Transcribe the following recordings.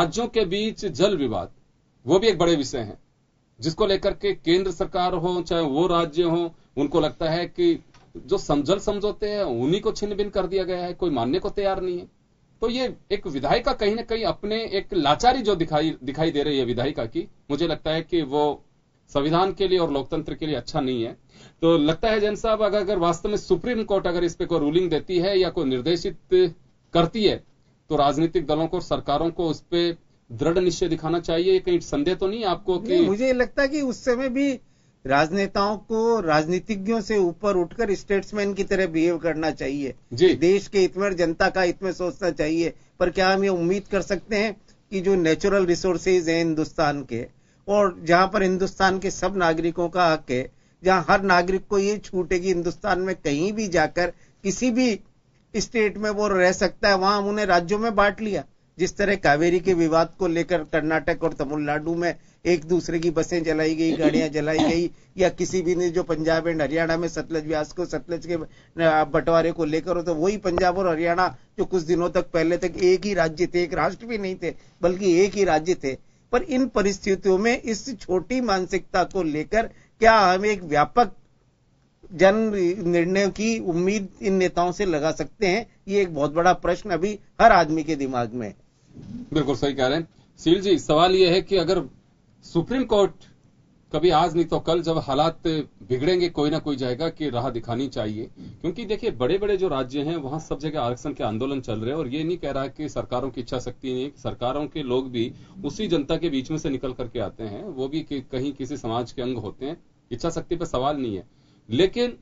राज्यों के बीच जल विवाद, वो भी एक बड़े विषय है, जिसको लेकर के केंद्र सरकार हो चाहे वो राज्य हो, उनको लगता है कि जो जल समझौते हैं उन्हीं को छिन्न भिन्न कर दिया गया है, कोई मानने को तैयार नहीं है। तो ये एक विधायिका कहीं ना कहीं अपने एक लाचारी जो दिखाई दे रही है विधायिका की, मुझे लगता है कि वो संविधान के लिए और लोकतंत्र के लिए अच्छा नहीं है। तो लगता है जैन साहब, अगर वास्तव में सुप्रीम कोर्ट अगर इस पे कोई रूलिंग देती है या कोई निर्देशित करती है, तो राजनीतिक दलों को, सरकारों को उस पे दृढ़ निश्चय दिखाना चाहिए। कहीं संदेह तो नहीं आपको कि मुझे लगता है कि उस समय भी राजनेताओं को राजनीतिज्ञों से ऊपर उठकर स्टेट्समैन की तरह बिहेव करना चाहिए। देश के हित में, जनता का हित में सोचना चाहिए। पर क्या हम ये उम्मीद कर सकते हैं कि जो नेचुरल रिसोर्सेज हैं हिंदुस्तान के, और जहां पर हिंदुस्तान के सब नागरिकों का हक है, जहां हर नागरिक को ये छूट है कि हिंदुस्तान में कहीं भी जाकर किसी भी स्टेट में वो रह सकता है, वहां उन्हें राज्यों में बांट लिया। जिस तरह कावेरी के विवाद को लेकर कर्नाटक और तमिलनाडु में एक दूसरे की बसें जलाई गई, गाड़ियां जलाई गई, या किसी भी ने जो पंजाब एंड हरियाणा में सतलज व्यास को, सतलज के बंटवारे को लेकर हो, तो वही पंजाब और हरियाणा जो कुछ दिनों तक पहले तक एक ही राज्य थे, एक राष्ट्र भी नहीं थे बल्कि एक ही राज्य थे। पर इन परिस्थितियों में इस छोटी मानसिकता को लेकर क्या हम एक व्यापक जन निर्णय की उम्मीद इन नेताओं से लगा सकते हैं? ये एक बहुत बड़ा प्रश्न अभी हर आदमी के दिमाग में है। बिल्कुल सही कह रहे हैं सील जी। सवाल यह है कि अगर सुप्रीम कोर्ट कभी आज नहीं तो कल, जब हालात बिगड़ेंगे, कोई ना कोई जाएगा कि राह दिखानी चाहिए। क्योंकि देखिए बड़े बड़े जो राज्य हैं वहां सब जगह आरक्षण के आंदोलन चल रहे हैं, और ये नहीं कह रहा कि सरकारों की इच्छा शक्ति नहीं, सरकारों के लोग भी उसी जनता के बीच में से निकल करके आते हैं, वो भी कहीं किसी समाज के अंग होते हैं। इच्छा शक्ति पर सवाल नहीं है, लेकिन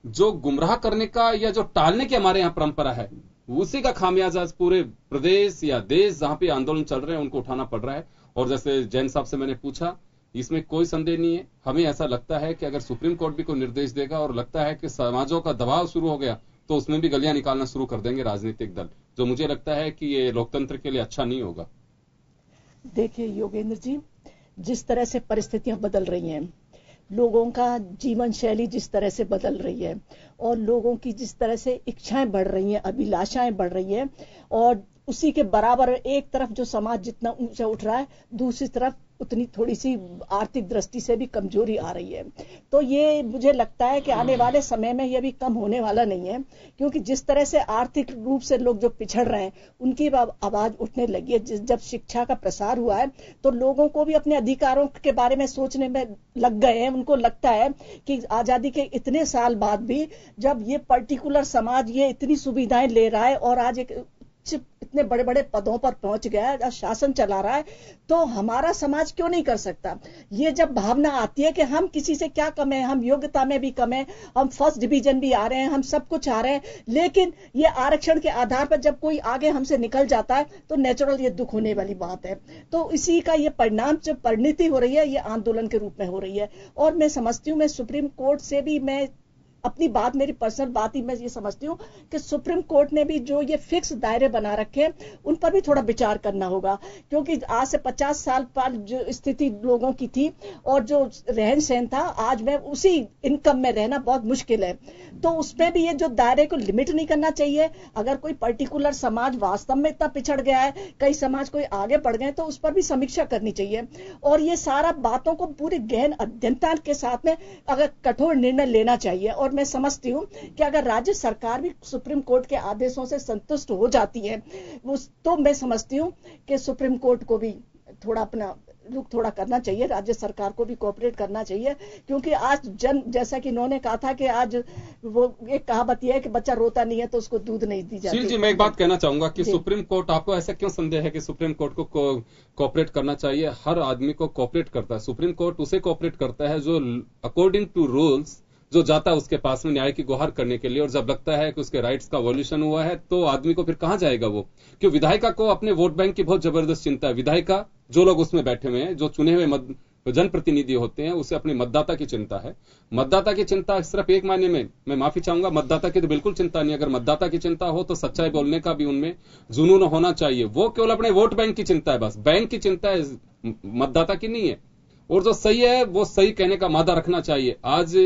जो गुमराह करने का या जो टालने की हमारे यहाँ परंपरा है, उसी का खामियाजा आज पूरे प्रदेश या देश जहां पे आंदोलन चल रहे हैं उनको उठाना पड़ रहा है। और जैसे जैन साहब से मैंने पूछा, इसमें कोई संदेह नहीं है। हमें ऐसा लगता है कि अगर सुप्रीम कोर्ट भी कोई निर्देश देगा और लगता है कि समाजों का दबाव शुरू हो गया, तो उसमें भी गलियां निकालना शुरू कर देंगे राजनीतिक दल, जो मुझे लगता है कि ये लोकतंत्र के लिए अच्छा नहीं होगा। देखिए योगेंद्र जी, जिस तरह से परिस्थितियां बदल रही हैं, लोगों का जीवन शैली जिस तरह से बदल रही है, और लोगों की जिस तरह से इच्छाएं बढ़ रही हैं, अभिलाषाएं बढ़ रही हैं, और उसी के बराबर एक तरफ जो समाज जितना ऊंचा उठ रहा है, दूसरी तरफ उतनी थोड़ी सी आर्थिक दृष्टि से भी कमजोरी आ रही है। तो ये मुझे लगता है कि आने वाले समय में यह भी कम होने वाला नहीं है, क्योंकि जिस तरह से आर्थिक रूप से लोग जो पिछड़ रहे हैं उनकी आवाज उठने लगी है। जब शिक्षा का प्रसार हुआ है तो लोगों को भी अपने अधिकारों के बारे में सोचने में लग गए हैं। उनको लगता है कि आजादी के इतने साल बाद भी जब ये पर्टिकुलर समाज ये इतनी सुविधाएं ले रहा है और आज एक इतने बड़े बड़े पदों पर पहुंच गया है, शासन चला रहा है, तो हमारा समाज क्यों नहीं कर सकता? ये जब भावना आती है कि हम किसी से क्या कम है, हम योग्यता में भी कम है, हम फर्स्ट डिवीजन भी आ रहे हैं, हम सब कुछ आ रहे हैं, लेकिन ये आरक्षण के आधार पर जब कोई आगे हमसे निकल जाता है तो नेचुरल ये दुख होने वाली बात है। तो इसी का ये परिणाम, जो परिणति हो रही है, ये आंदोलन के रूप में हो रही है। और मैं समझती हूँ, मैं सुप्रीम कोर्ट से भी, मैं अपनी बात, मेरी पर्सनल बात ही मैं ये समझती हूँ कि सुप्रीम कोर्ट ने भी जो ये फिक्स दायरे बना रखे हैं उन पर भी थोड़ा विचार करना होगा, क्योंकि आज से 50 साल पर जो स्थिति लोगों की थी और जो रहन सहन था, आज में उसी इनकम में रहना बहुत मुश्किल है। तो उसमें भी ये जो दायरे को लिमिट नहीं करना चाहिए। अगर कोई पर्टिकुलर समाज वास्तव में इतना पिछड़ गया है, कई समाज कोई आगे बढ़ गए, तो उस पर भी समीक्षा करनी चाहिए। और ये सारा बातों को पूरी गहन अध्ययनता के साथ में अगर कठोर निर्णय लेना चाहिए। और मैं समझती हूं कि अगर राज्य सरकार भी सुप्रीम कोर्ट के आदेशों से संतुष्ट हो जाती है, तो मैं समझती हूं कि सुप्रीम कोर्ट को भी थोड़ा अपना रुख थोड़ा करना चाहिए, राज्य सरकार को भी कोऑपरेट करना चाहिए। क्योंकि आज जैसा कि इन्होंने कहा था कि आज वो एक कहावत है कि बच्चा रोता नहीं है तो उसको दूध नहीं दी जाती। जी, मैं एक बात कहना चाहूंगा कि सुप्रीम कोर्ट, आपको ऐसा क्यों संदेह है कि सुप्रीम कोर्ट को कोऑपरेट करना चाहिए? हर आदमी को कोऑपरेट करता है। सुप्रीम कोर्ट उसे कोऑपरेट करता है जो अकॉर्डिंग टू रूल्स जो जाता है उसके पास में न्याय की गुहार करने के लिए, और जब लगता है कि उसके राइट्स का वॉल्यूशन हुआ है तो आदमी को फिर कहां जाएगा वो? क्यों विधायिका को अपने वोट बैंक की बहुत जबरदस्त चिंता है। विधायिका जो लोग उसमें बैठे हुए हैं, जो चुने हुए जनप्रतिनिधि होते हैं, उसे अपने मतदाता की चिंता है। मतदाता की चिंता सिर्फ एक मायने में, मैं माफी चाहूंगा, मतदाता की तो बिल्कुल चिंता नहीं। अगर मतदाता की चिंता हो तो सच्चाई बोलने का भी उनमें जुनून होना चाहिए। वो केवल अपने वोट बैंक की चिंता है, बस बैंक की चिंता है, मतदाता की नहीं है। और जो सही है वो सही कहने का मादा रखना चाहिए। आज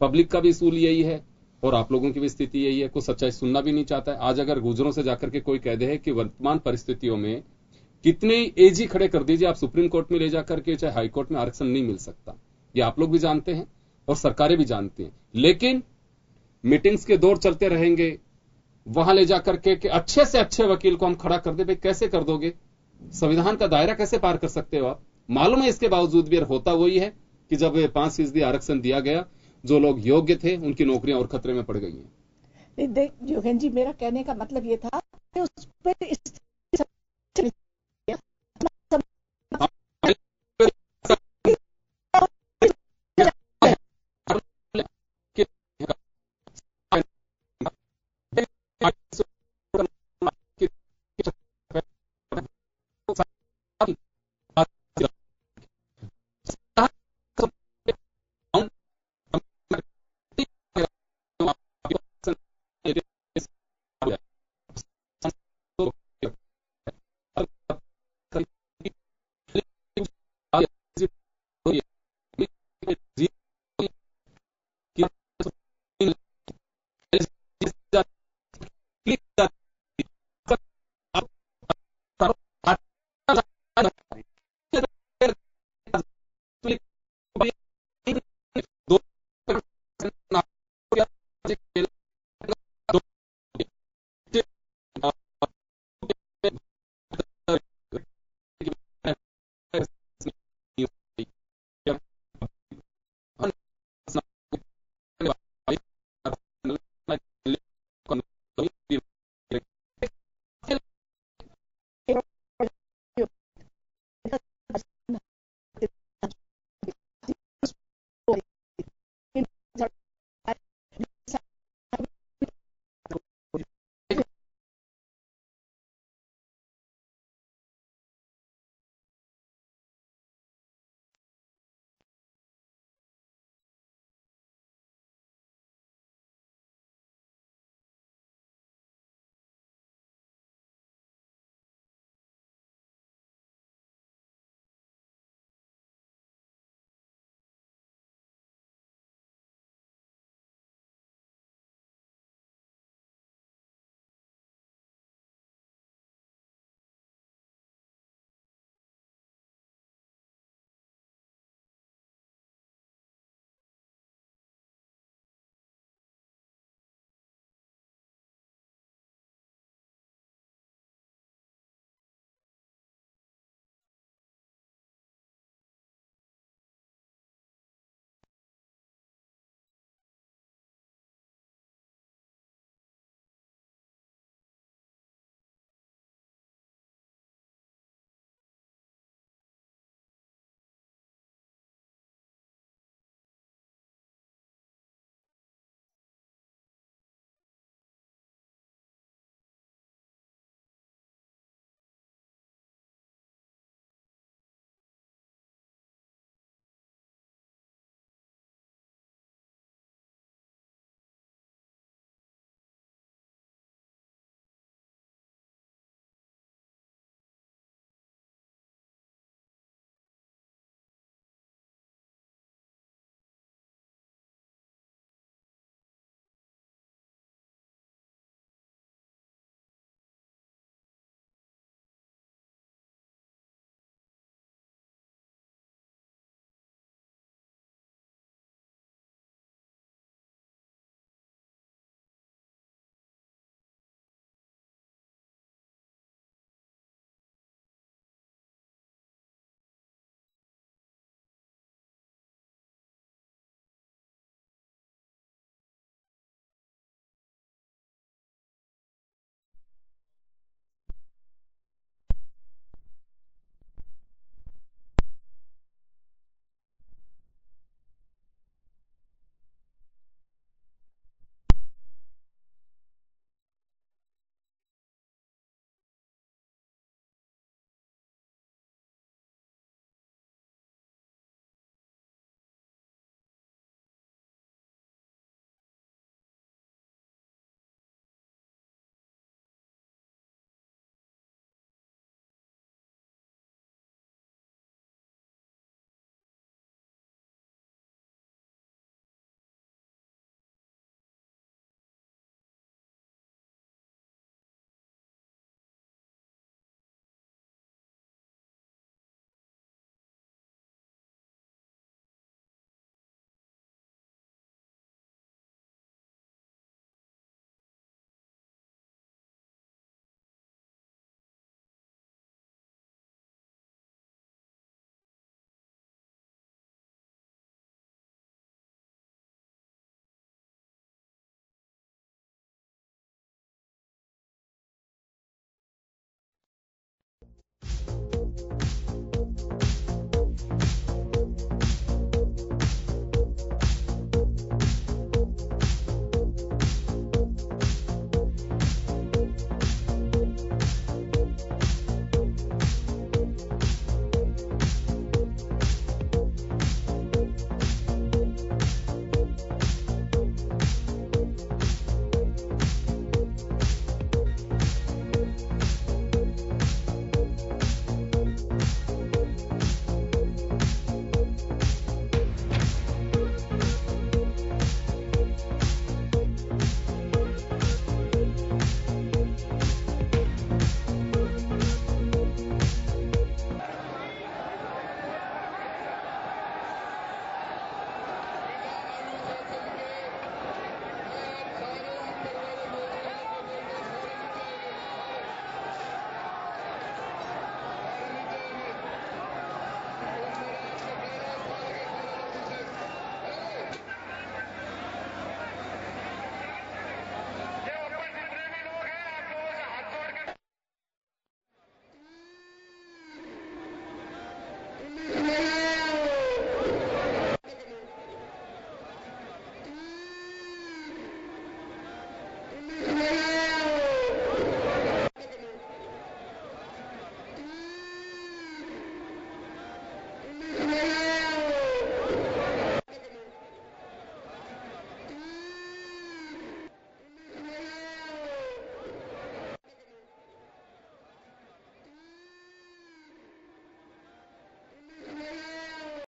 पब्लिक का भी उसूल यही है और आप लोगों की भी स्थिति यही है, कोई सच्चाई सुनना भी नहीं चाहता है। आज अगर गुजरों से जाकर के कोई कह दे कि वर्तमान परिस्थितियों में कितने एजी खड़े कर दीजिए आप सुप्रीम कोर्ट में ले जाकर के, चाहे हाई कोर्ट में आरक्षण नहीं मिल सकता। ये आप लोग भी जानते हैं और सरकारें भी जानती हैं। लेकिन मीटिंग्स के दौर चलते रहेंगे, वहां ले जाकर के कि अच्छे से अच्छे वकील को हम खड़ा कर दे। भाई कैसे कर दोगे? संविधान का दायरा कैसे पार कर सकते हो आप? मालूम है इसके बावजूद भी होता वही है कि जब 5% आरक्षण दिया गया, जो लोग योग्य थे उनकी नौकरियां और खतरे में पड़ गई हैं। देख योगेंद्र जी, मेरा कहने का मतलब ये था कि उस पर